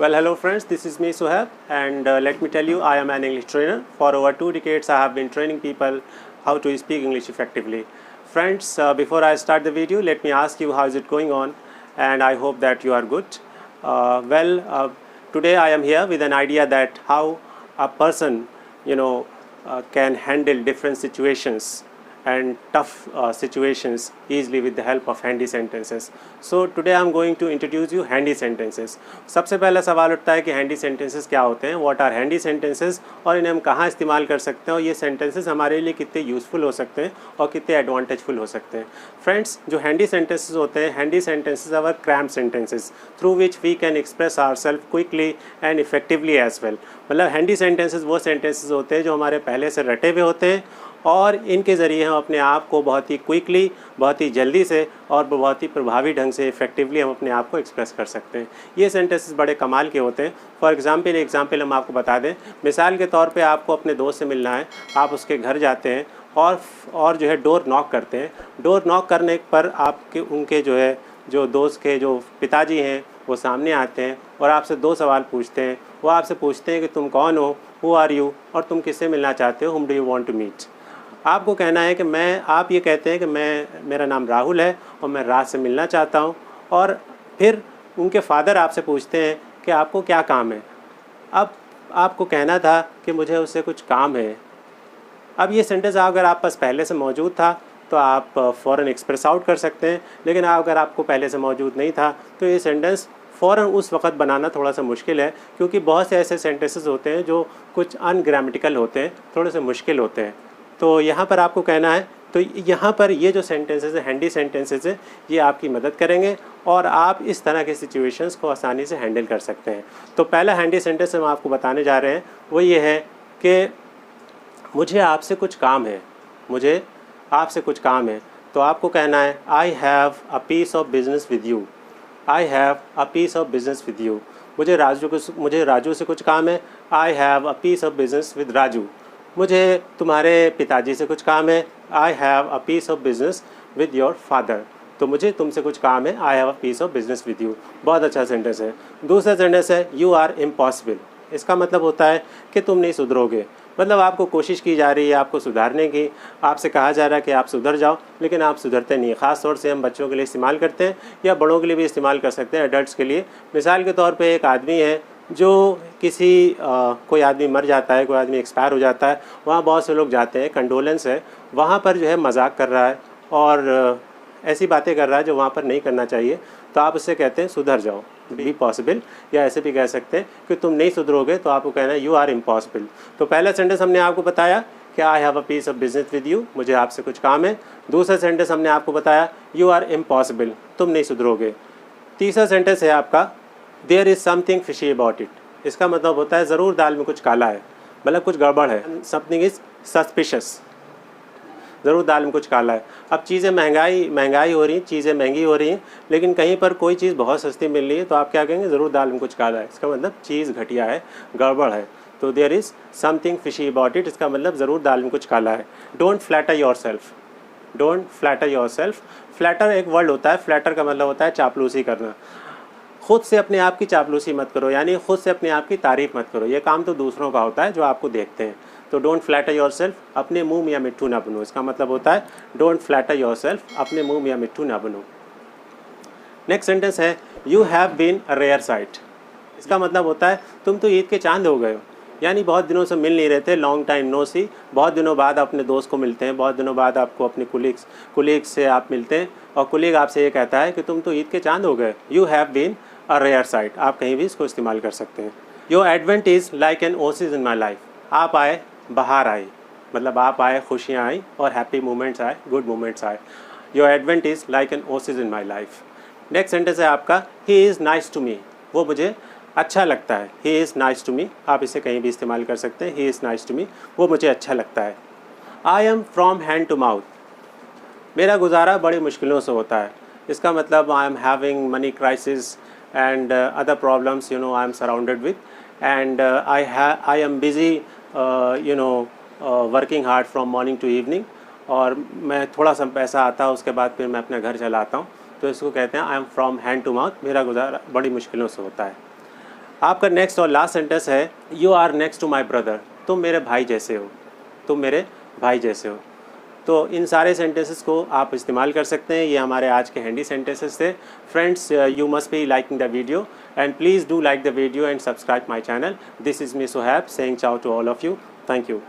Well, hello friends, this is me Suhaib, and let me tell you, I am an English trainer. For over 2 decades, I have been training people how to speak English effectively. Friends, before I start the video, let me ask you how is it going on, and I hope that you are good. Today I am here with an idea that how a person, can handle different situations and tough situations easily with the help of handy sentences. So today I am going to introduce you handy sentences. सबसे पहला सवाल उठता है कि handy sentences क्या होते हैं, what are handy sentences और इन्हें हम कहाँ इस्तेमाल कर सकते हैं और ये sentences हमारे लिए कितने यूज़फुल हो सकते हैं और कितने एडवांटेजफुल हो सकते हैं. फ्रेंड्स, जो handy sentences होते हैं, handy sentences are cramped sentences through which we can express ourselves quickly and effectively as well. मतलब handy sentences वो sentences होते हैं जो हमारे पहले से रटे हुए होते हैं और इनके ज़रिए हम अपने आप को बहुत ही क्विकली, बहुत ही जल्दी से और बहुत ही प्रभावी ढंग से इफ़ेक्टिवली हम अपने आप को एक्सप्रेस कर सकते हैं. ये सेंटेंसेस बड़े कमाल के होते हैं. फॉर एग्जांपल हम आपको बता दें, मिसाल के तौर पे आपको अपने दोस्त से मिलना है, आप उसके घर जाते हैं और जो है डोर नॉक करते हैं. डोर नॉक करने पर उनके जो दोस्त के जो पिताजी हैं वो सामने आते हैं और आपसे 2 सवाल पूछते हैं. वो आपसे पूछते हैं कि तुम कौन हो, हु आर यू, और तुम किससे मिलना चाहते हो, whom do you want to meet. आपको कहना है कि आप ये कहते हैं कि मेरा नाम राहुल है और मैं राज से मिलना चाहता हूँ. और फिर उनके फादर आपसे पूछते हैं कि आपको क्या काम है. अब आपको कहना था कि मुझे उससे कुछ काम है. अब ये सेंटेंस अगर आप पास पहले से मौजूद था तो आप फ़ौरन एक्सप्रेस आउट कर सकते हैं, लेकिन अगर आपको पहले से मौजूद नहीं था तो ये सेंटेंस फ़ौरन उस वक़्त बनाना थोड़ा सा मुश्किल है, क्योंकि बहुत से ऐसे सेंटेंसेस होते हैं जो कुछ अनग्रामेटिकल होते हैं, थोड़े से मुश्किल होते हैं. तो यहाँ पर आपको कहना है, तो यहाँ पर ये जो सेंटेंसेस है, हैंडी सेंटेंसेस है, ये आपकी मदद करेंगे और आप इस तरह के सिचुएशंस को आसानी से हैंडल कर सकते हैं. तो पहला हैंडी सेंटेंस हम आपको बताने जा रहे हैं वो ये है कि मुझे आपसे कुछ काम है. मुझे आपसे कुछ काम है. तो आपको कहना है I have a piece of business with you. I have a piece of business with you. मुझे राजू से कुछ काम है. I have a piece of business with Raju. मुझे तुम्हारे पिताजी से कुछ काम है. I have a piece of business with your father. तो मुझे तुमसे कुछ काम है. I have a piece of business with you. बहुत अच्छा सेंटेंस है. दूसरा सेंटेंस है यू आर इम्पॉसिबल. इसका मतलब होता है कि तुम नहीं सुधरोगे. मतलब आपको कोशिश की जा रही है आपको सुधारने की, आपसे कहा जा रहा है कि आप सुधर जाओ, लेकिन आप सुधरते नहीं. ख़ास तौर से हम बच्चों के लिए इस्तेमाल करते हैं या बड़ों के लिए भी इस्तेमाल कर सकते हैं, एडल्ट्स के लिए. मिसाल के तौर पे एक आदमी है जो कोई आदमी मर जाता है, कोई आदमी एक्सपायर हो जाता है, वहाँ बहुत से लोग जाते हैं, कंडोलेंस है, वहाँ पर जो है मजाक कर रहा है और ऐसी बातें कर रहा है जो वहाँ पर नहीं करना चाहिए. तो आप उससे कहते हैं सुधर जाओ, बी पॉसिबल, या ऐसे भी कह सकते हैं कि तुम नहीं सुधरोगे. तो आपको कहना है यू आर इम्पॉसिबल. तो पहला सेंटेंस हमने आपको बताया कि I have a piece of business with you, मुझे आपसे कुछ काम है. दूसरा सेंटेंस हमने आपको बताया यू आर इम्पॉसिबल, तुम नहीं सुधरोगे. तीसरा सेंटेंस है आपका there is something fishy about it. इसका मतलब होता है ज़रूर दाल में कुछ काला है, मतलब कुछ गड़बड़ है. Something is suspicious. ज़रूर दाल में कुछ काला है. अब चीज़ें महंगाई हो रही हैं, चीज़ें महंगी हो रही हैं, लेकिन कहीं पर कोई चीज़ बहुत सस्ती मिल रही है तो आप क्या कहेंगे, ज़रूर दाल में कुछ काला है. इसका मतलब चीज़ घटिया है, गड़बड़ है. तो there is something fishy about it, इसका मतलब ज़रूर दाल में कुछ काला है. Don't flatter yourself. Don't flatter yourself. Flatter एक वर्ड होता है. फ्लैटर का मतलब होता है चापलूसी करना. खुद से अपने आप की चापलूसी मत करो, यानी खुद से अपने आप की तारीफ़ मत करो. ये काम तो दूसरों का होता है जो आपको देखते हैं. तो डोंट फ्लैटर योर सेल्फ, अपने मुंह में या मिट्ठू ना बनो. इसका मतलब होता है डोंट फ्लैटर योर सेल्फ, अपने मुंह में या मिट्ठू ना बनो. नेक्स्ट सेंटेंस है you have been a rare sight. इसका मतलब होता है तुम तो ईद के चांद हो गए हो, यानी बहुत दिनों से मिल नहीं रहे थे, लॉन्ग टाइम नो सी. बहुत दिनों बाद अपने दोस्त को मिलते हैं, बहुत दिनों बाद आपको अपने कुलीग्स से आप मिलते हैं और कुलीग आपसे ये कहता है कि तुम तो ईद के चांद हो गए. You have been a rare sight. आप कहीं भी इसको इस्तेमाल कर सकते हैं. Your advent is like an oasis in my life. आप आए, बाहर आई, मतलब आप आए, खुशियाँ आई और हैप्पी मोमेंट्स आए, गुड मोमेंट्स आए. Your advent is like an oasis in my life. Next sentence है आपका he is nice to me. वो मुझे अच्छा लगता है. He is nice to me. आप इसे कहीं भी इस्तेमाल कर सकते हैं. He is nice to me, वो मुझे अच्छा लगता है. I am from hand to mouth. मेरा गुजारा बड़ी मुश्किलों से होता है. इसका मतलब I am having money crisis and other problems I am surrounded with, and I am busy working hard from morning to evening. और मैं थोड़ा सा पैसा आता है उसके बाद फिर मैं अपने घर चला आता हूँ. तो इसको कहते हैं I am from hand to mouth. मेरा गुजारा बड़ी मुश्किलों से होता है. आपका नेक्स्ट और लास्ट सेंटेंस है you are next to my brother, तुम मेरे भाई जैसे हो, तुम मेरे भाई जैसे हो। तो इन सारे सेंटेंसेस को आप इस्तेमाल कर सकते हैं। ये हमारे आज के हैंडी सेंटेंसेस थे। Friends, you must be liking the video and please do like the video and subscribe my channel. This is me Suhaib saying ciao to all of you. Thank you.